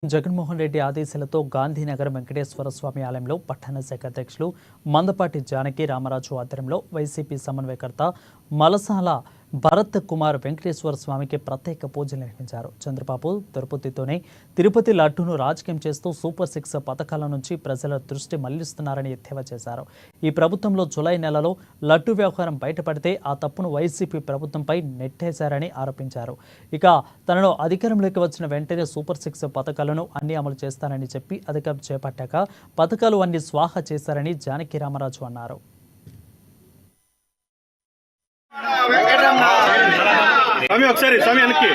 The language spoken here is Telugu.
జగన్మోహన్ రెడ్డి ఆదేశాలతో గాంధీనగర్ వెంకటేశ్వర స్వామి ఆలయంలో పట్టణ శాఖ అధ్యక్షులు మందపాటి జానకి రామరాజు ఆధ్వర్యంలో వైసీపీ సమన్వయకర్త మలసాల భరత్ కుమార్ వెంకటేశ్వర స్వామికి ప్రత్యేక పూజలు నిర్వహించారు. చంద్రబాబు తిరుపతి లడ్డూను రాజకీయం చేస్తూ సూపర్ 6 పథకాల నుంచి ప్రజల దృష్టి మళ్లిస్తున్నారని ఎద్దేవా చేశారు. ఈ ప్రభుత్వంలో జూలై నెలలో లడ్డూ వ్యవహారం బయటపడితే ఆ తప్పును వైసీపీ ప్రభుత్వంపై నెట్టేశారని ఆరోపించారు. ఇక తనను అధికారంలోకి వచ్చిన వెంటనే సూపర్ 6 పథకాలను అన్ని అమలు చేస్తానని చెప్పి అధికారం చేపట్టాక పథకాలు అన్ని స్వాహా చేశారని జానకి రామరాజు అన్నారు. స్వామి ఒకసారి స్వామి వెనక్కి